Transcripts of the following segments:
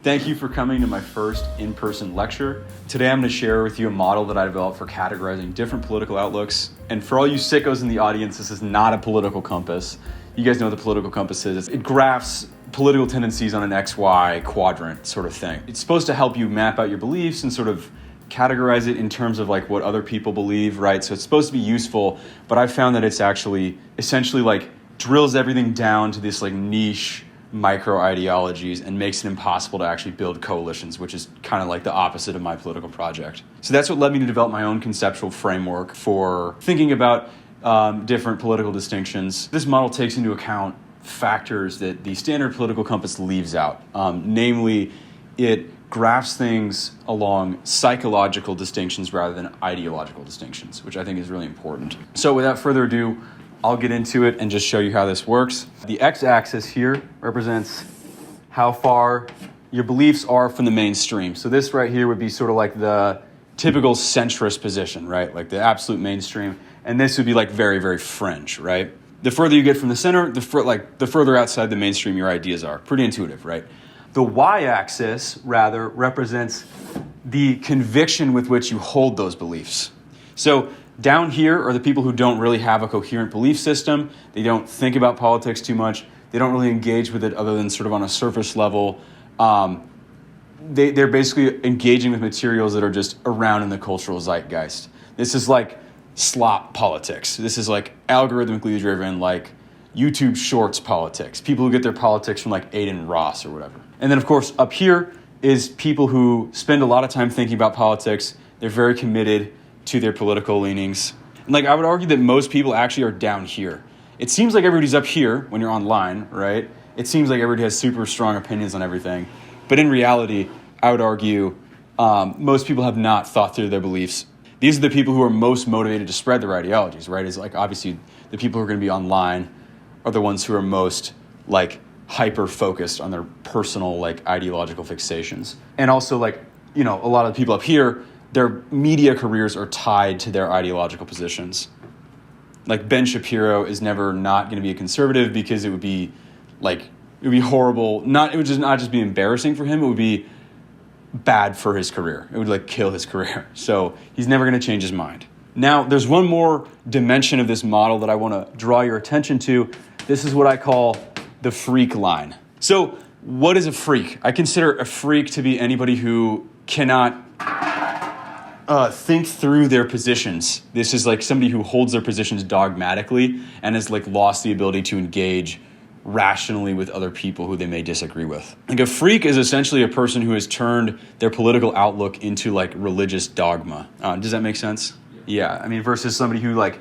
Thank you for coming to my first in-person lecture. Today I'm going to share with you a model that I developed for categorizing different political outlooks. And for all you sickos in the audience, this is not a political compass. You guys know what the political compass is. It graphs political tendencies on an XY quadrant sort of thing. It's supposed to help you map out your beliefs and sort of categorize it in terms of like what other people believe, right? So it's supposed to be useful, but I've found that it's actually essentially like drills everything down to this like niche micro ideologies and makes it impossible to actually build coalitions, which is kind of like the opposite of my political project. So that's what led me to develop my own conceptual framework for thinking about different political distinctions. This model takes into account factors that the standard political compass leaves out. Namely, it graphs things along psychological distinctions rather than ideological distinctions, which I think is really important. So without further ado, I'll get into it and just show you how this works. The x-axis here represents how far your beliefs are from the mainstream. So this right here would be sort of like the typical centrist position, right? Like the absolute mainstream. And this would be like very, very fringe, right? The further you get from the center, the further outside the mainstream your ideas are. Pretty intuitive, right? The y-axis, rather, represents the conviction with which you hold those beliefs. So down here are the people who don't really have a coherent belief system. They don't think about politics too much. They don't really engage with it other than sort of on a surface level. They're basically engaging with materials that are just around in the cultural zeitgeist. This is like slop politics. This is like algorithmically driven, like YouTube Shorts politics. People who get their politics from like Aiden Ross or whatever. And then, of course, up here is people who spend a lot of time thinking about politics. They're very committed to their political leanings. And like I would argue that most people actually are down here. It seems like everybody's up here when you're online, right? It seems like everybody has super strong opinions on everything. But in reality, I would argue most people have not thought through their beliefs. These are the people who are most motivated to spread their ideologies, right? It's like obviously the people who are going to be online are the ones who are most like hyper-focused on their personal like ideological fixations. And also like, you know, a lot of the people up here, their media careers are tied to their ideological positions. Like Ben Shapiro is never not going to be a conservative because it would be horrible. It would just not just be embarrassing for him. It would be bad for his career. It would like kill his career. So he's never going to change his mind. Now, there's one more dimension of this model that I want to draw your attention to. This is what I call the freak line. So what is a freak? I consider a freak to be anybody who cannot think through their positions. This is like somebody who holds their positions dogmatically and has like lost the ability to engage rationally with other people who they may disagree with. Like a freak is essentially a person who has turned their political outlook into like religious dogma. Does that make sense? Yeah. I mean, versus somebody who like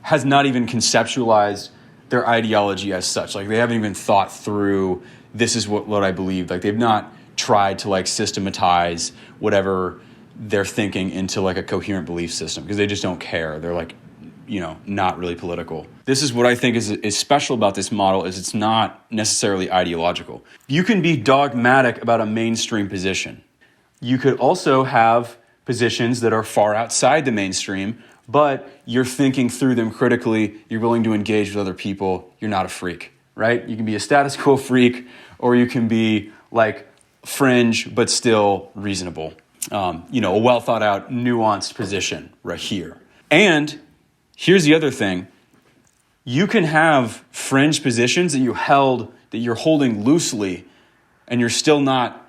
has not even conceptualized their ideology as such. Like they haven't even thought through, this is what I believe. Like they've not tried to like systematize whatever they're thinking into like a coherent belief system because they just don't care. They're like, you know, not really political. This is what I think is special about this model is it's not necessarily ideological. You can be dogmatic about a mainstream position. You could also have positions that are far outside the mainstream, but you're thinking through them critically. You're willing to engage with other people. You're not a freak, right? You can be a status quo freak, or you can be like fringe, but still reasonable. A well thought out, nuanced position right here. And here's the other thing. You can have fringe positions that you're holding loosely, and you're still not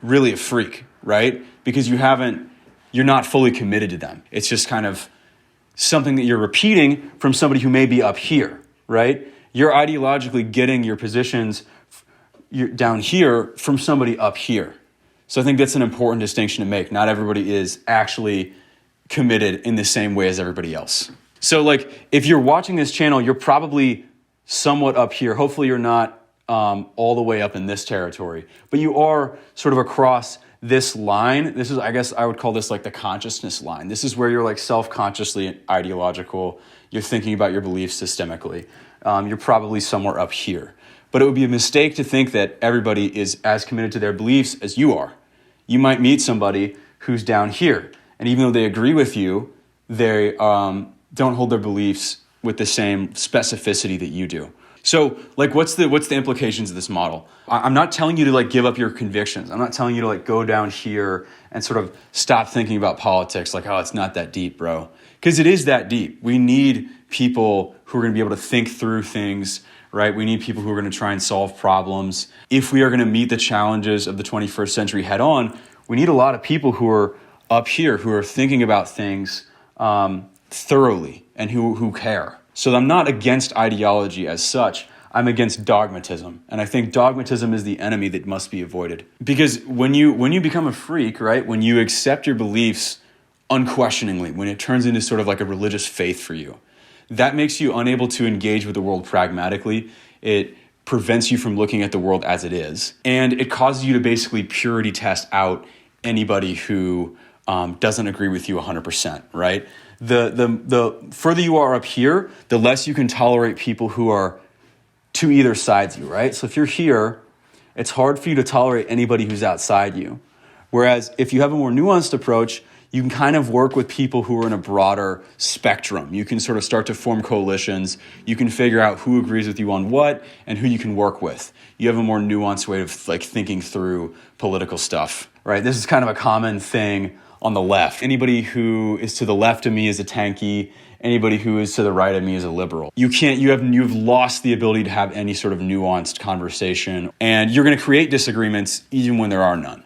really a freak, right? Because you're not fully committed to them. It's just kind of something that you're repeating from somebody who may be up here, right? You're ideologically getting your positions down here from somebody up here. So I think that's an important distinction to make. Not everybody is actually committed in the same way as everybody else. So like if you're watching this channel, you're probably somewhat up here. Hopefully you're not all the way up in this territory, but you are sort of across this line. This is, I guess I would call this like the consciousness line. This is where you're like self-consciously ideological. You're thinking about your beliefs systemically. You're probably somewhere up here. But it would be a mistake to think that everybody is as committed to their beliefs as you are. You might meet somebody who's down here, and even though they agree with you, they don't hold their beliefs with the same specificity that you do. So like, what's the implications of this model? I'm not telling you to like give up your convictions. I'm not telling you to like go down here and sort of stop thinking about politics like, oh, it's not that deep, bro. Because it is that deep. We need people who are going to be able to think through things, right? We need people who are going to try and solve problems. If we are going to meet the challenges of the 21st century head on, we need a lot of people who are up here, who are thinking about things thoroughly and who care. So I'm not against ideology as such. I'm against dogmatism. And I think dogmatism is the enemy that must be avoided. Because when you become a freak, right, when you accept your beliefs unquestioningly, when it turns into sort of like a religious faith for you, that makes you unable to engage with the world pragmatically. It prevents you from looking at the world as it is. And it causes you to basically purity test out anybody who doesn't agree with you 100%, right? The further you are up here, the less you can tolerate people who are to either sides you, right? So if you're here, it's hard for you to tolerate anybody who's outside you. Whereas if you have a more nuanced approach, you can kind of work with people who are in a broader spectrum. You can sort of start to form coalitions. You can figure out who agrees with you on what and who you can work with. You have a more nuanced way of like thinking through political stuff, right? This is kind of a common thing on the left. Anybody who is to the left of me is a tanky. Anybody who is to the right of me is a liberal. You've lost the ability to have any sort of nuanced conversation, and you're going to create disagreements even when there are none.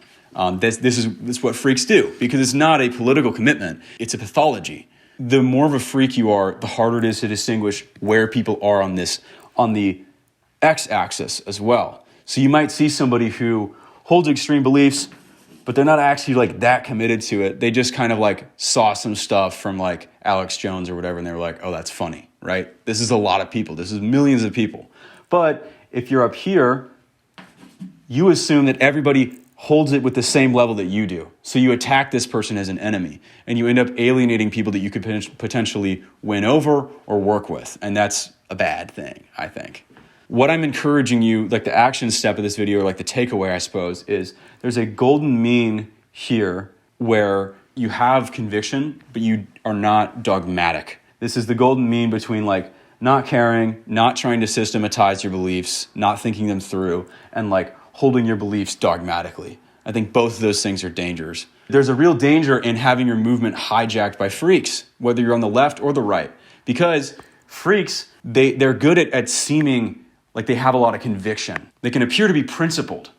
This is what freaks do, because it's not a political commitment, it's a pathology. The more of a freak you are, the harder it is to distinguish where people are on the x-axis as well. So you might see somebody who holds extreme beliefs, but they're not actually like that committed to it. They just kind of like saw some stuff from like Alex Jones or whatever, and they were like, oh, that's funny, right? This is a lot of people. This is millions of people. But if you're up here, you assume that everybody holds it with the same level that you do. So you attack this person as an enemy, and you end up alienating people that you could potentially win over or work with. And that's a bad thing, I think. What I'm encouraging you, like the action step of this video, or like the takeaway, I suppose, is there's a golden mean here where you have conviction, but you are not dogmatic. This is the golden mean between like not caring, not trying to systematize your beliefs, not thinking them through, and like holding your beliefs dogmatically. I think both of those things are dangers. There's a real danger in having your movement hijacked by freaks, whether you're on the left or the right, because freaks, they're good at seeming like they have a lot of conviction. They can appear to be principled,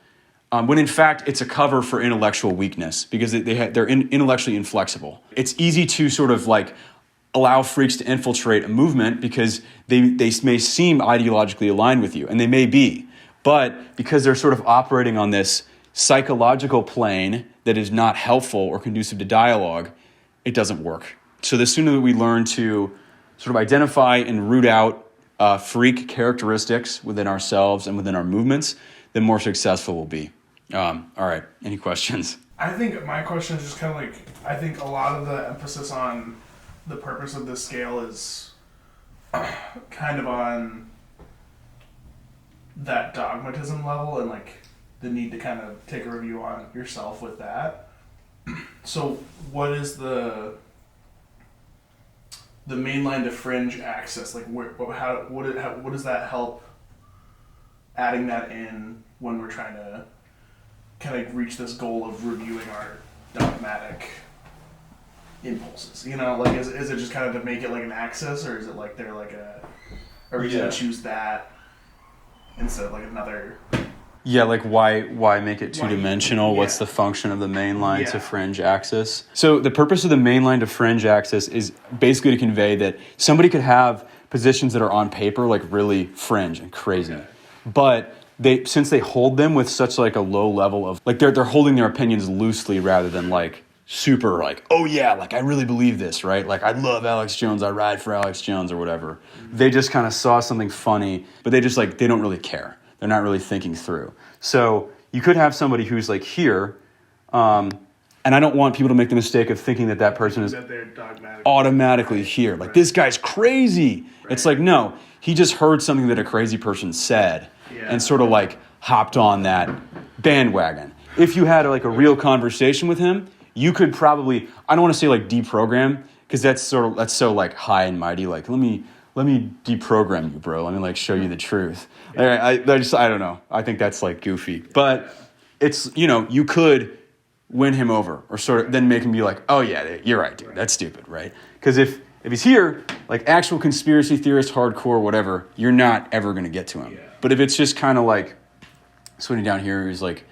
when in fact it's a cover for intellectual weakness, because they're intellectually inflexible. It's easy to sort of like allow freaks to infiltrate a movement because they may seem ideologically aligned with you, and they may be. But because they're sort of operating on this psychological plane that is not helpful or conducive to dialogue, it doesn't work. So the sooner that we learn to sort of identify and root out freak characteristics within ourselves and within our movements, the more successful we'll be. All right, any questions? I think my question is just kind of like, I think a lot of the emphasis on the purpose of this scale is kind of on that dogmatism level and like the need to kind of take a review on yourself with that. So what is the mainline to fringe axis? Like what does that help adding that in when we're trying to kind of reach this goal of reviewing our dogmatic impulses? You know, like is it just kind of to make it like an axis, or is it like they're like a reason to choose that instead of like another? Yeah, like why make it two-dimensional? Yeah. What's the function of the mainline to fringe axis? So the purpose of the mainline to fringe axis is basically to convey that somebody could have positions that are on paper like really fringe and crazy, but since they hold them with such like a low level of like they're holding their opinions loosely rather than like super like, oh yeah, like I really believe this, right? Like I love Alex Jones, I ride for Alex Jones or whatever. Mm-hmm. They just kind of saw something funny, but they don't really care. They're not really thinking through. So you could have somebody who's like here, and I don't want people to make the mistake of thinking that person is automatically here. Like, this guy's crazy. Right. It's like, no, he just heard something that a crazy person said and sort of like hopped on that bandwagon. If you had like a real conversation with him, you could probably, I don't want to say like deprogram, because that's so like high and mighty. Like, let me let me deprogram you, bro. Let me like show you the truth. I don't know. I think that's like goofy, but it's, you know, you could win him over or sort of then make him be like, oh yeah, you're right, dude. That's stupid, right? Because if he's here, like actual conspiracy theorist, hardcore, whatever, you're not ever going to get to him. Yeah. But if it's just kind of like sitting down here who's like,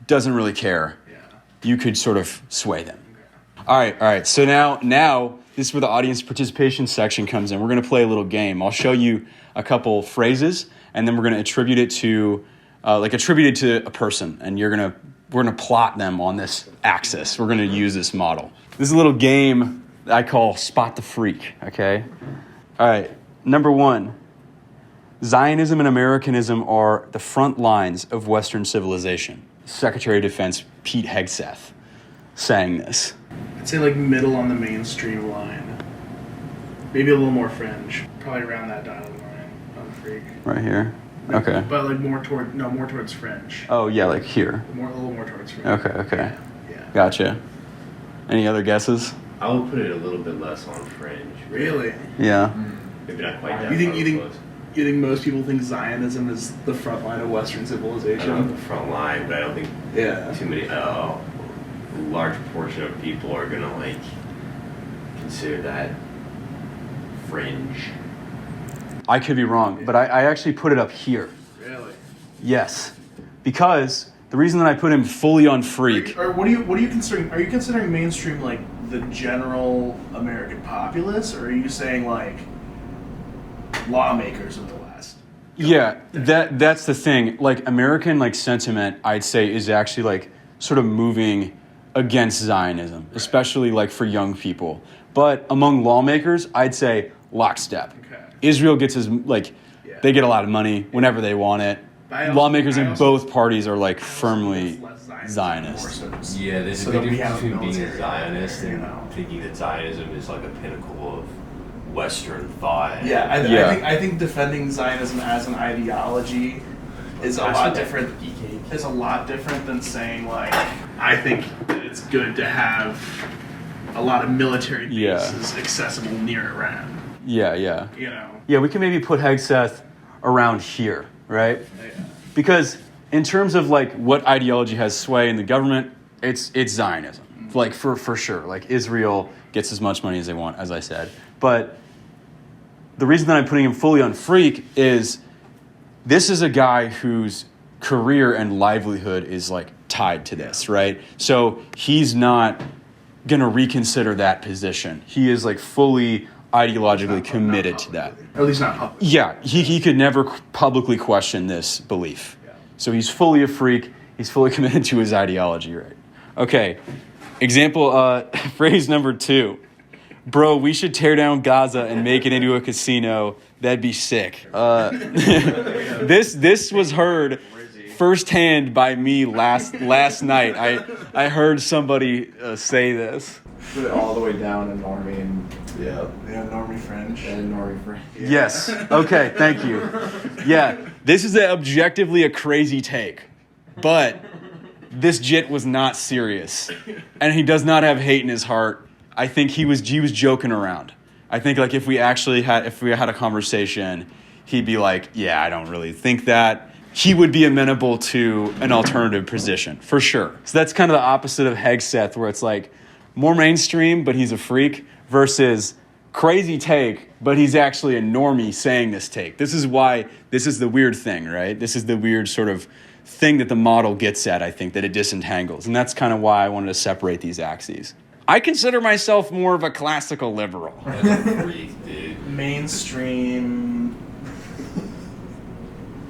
doesn't really care, you could sort of sway them. Okay. All right. So now this is where the audience participation section comes in. We're going to play a little game. I'll show you a couple phrases, and then we're going to attribute it to a person, and we're going to plot them on this axis. We're going to use this model. This is a little game that I call Spot the Freak, okay? All right, number 1. Zionism and Americanism are the front lines of Western civilization. Secretary of Defense Pete Hegseth saying this. I'd say like middle on the mainstream line. Maybe a little more fringe. Probably around that dotted line on Freak. Right here? Okay. But like more towards fringe. Oh, yeah, like here. A little more towards fringe. Okay. Yeah. Gotcha. Any other guesses? I would put it a little bit less on fringe. Really? Yeah. Maybe not quite that You think most people think Zionism is the front line of Western I civilization? don't know the front line, but I don't think too many. A large portion of people are gonna like consider that fringe. I could be wrong, but I actually put it up here. Really? Yes. Because the reason that I put him fully on Freak... Or what are you considering? Are you considering mainstream like the general American populace, or are you saying like lawmakers of the West? Yeah, that's the thing. Like American like sentiment, I'd say, is actually like sort of moving against Zionism, especially like for young people. But among lawmakers, I'd say lockstep. Okay. Israel gets they get a lot of money whenever they want it. Lawmakers in both parties are like firmly Zionist. Yeah, there's so a big that we difference have between being a military, Zionist you and know. thinking that Zionism is like a pinnacle of Western thought. Yeah, I think defending Zionism as an ideology is a lot different. Is a lot different than saying like I think that it's good to have a lot of military bases accessible near Iran. Yeah. You know. Yeah, we can maybe put Hegseth around here, right? Yeah. Because in terms of like what ideology has sway in the government, it's Zionism. Mm-hmm. Like for sure. Like Israel gets as much money as they want, as I said. But the reason that I'm putting him fully on Freak is this is a guy whose career and livelihood is like tied to this, right? So he's not going to reconsider that position. He is like fully ideologically committed to that. Or at least not publicly. Yeah, he could never publicly question this belief. Yeah. So he's fully a freak. He's fully committed to his ideology, right? Okay, example, phrase number 2. Bro, we should tear down Gaza and make it into a casino. That'd be sick. This was heard firsthand by me last night. I heard somebody say this. Put it all the way down in Normie and Normie fringe. and Normie fringe. Yeah. Yes. Okay, thank you. Yeah, this is objectively a crazy take, but this jit was not serious, and he does not have hate in his heart. I think he was joking around. I think like if we had a conversation, he'd be like, "Yeah, I don't really think that." He would be amenable to an alternative position for sure. So that's kind of the opposite of Hegseth, where it's like more mainstream, but he's a freak, versus crazy take, but he's actually a normie saying this take. This is the weird thing, right? This is the weird sort of thing that the model gets at, I think, that it disentangles. And that's kind of why I wanted to separate these axes. I consider myself more of a classical liberal. That's a freak, dude. Mainstream,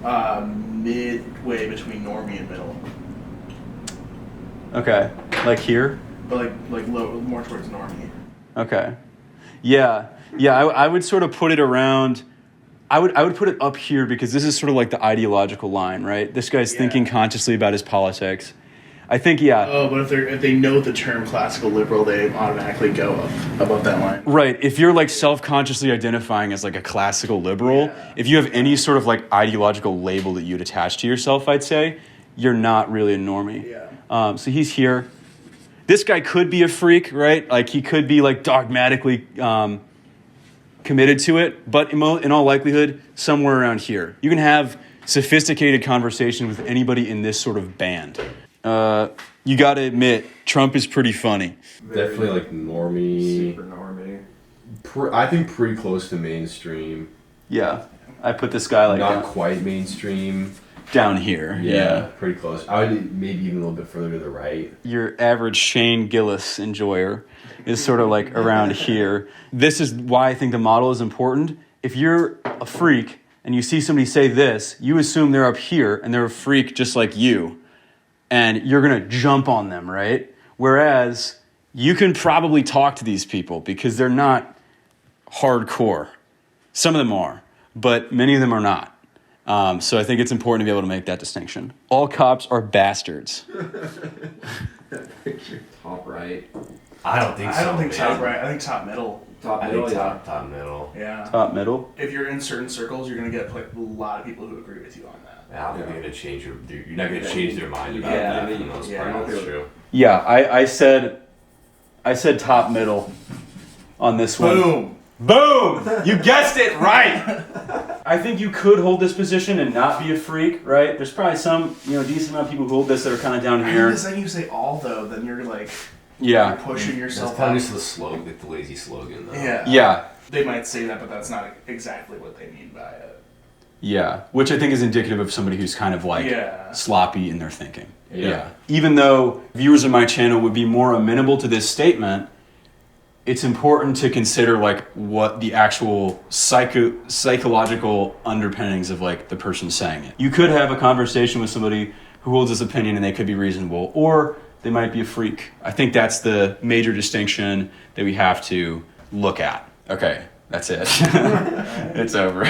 midway between normie and middle, Okay. Like here? but like low, more towards normie. Okay. Yeah. I would sort of put it around. I would put it up here because this is sort of like the ideological line, right? This guy's thinking consciously about his politics. I think, Oh, but if they know the term classical liberal, they automatically go up above that line. Right. If you're like self-consciously identifying as like a classical liberal, if you have any sort of like ideological label that you'd attach to yourself, I'd say you're not really a normie. Yeah. So he's here. This guy could be a freak, right? Like he could be like dogmatically committed to it, but in all likelihood, somewhere around here. You can have sophisticated conversation with anybody in this sort of band. You got to admit, Trump is pretty funny. Definitely like normie. Super normie. I think pretty close to mainstream. Yeah, I put this guy like Not quite mainstream. down here. Yeah. Pretty close. I would maybe even a little bit further to the right. Your average Shane Gillis enjoyer is sort of like around here. This is why I think the model is important. If you're a freak and you see somebody say this, you assume they're up here and they're a freak just like you. And you're going to jump on them, right? Whereas you can probably talk to these people because they're not hardcore. Some of them are, but many of them are not. So I think it's important to be able to make that distinction. All cops are bastards. Picture top right. I don't think so. I don't think man. top right. I think top middle. Top I middle, think yeah. top middle. Yeah. Top middle. If you're in certain circles, you're gonna get like a lot of people who agree with you on that. I don't think they're gonna change you're not gonna change their mind about Yeah, that for the most yeah. part. That's true. Yeah, I said top middle on this one. Boom. Boom! You guessed it right. I think you could hold this position and not be a freak, right? There's probably some, decent amount of people who hold this that are kind of down I here. mean, the second you say all though, then you're like Yeah. you're pushing That's yourself probably up. just the slogan, like the lazy slogan, though. Yeah. Yeah. They might say that, but that's not exactly what they mean by it. Yeah. Which I think is indicative of somebody who's kind of like Yeah. sloppy in their thinking. Yeah. Even though viewers of my channel would be more amenable to this statement, it's important to consider like what the actual psychological underpinnings of like the person saying it. You could have a conversation with somebody who holds this opinion and they could be reasonable, or they might be a freak. I think that's the major distinction that we have to look at. Okay, that's it. It's over.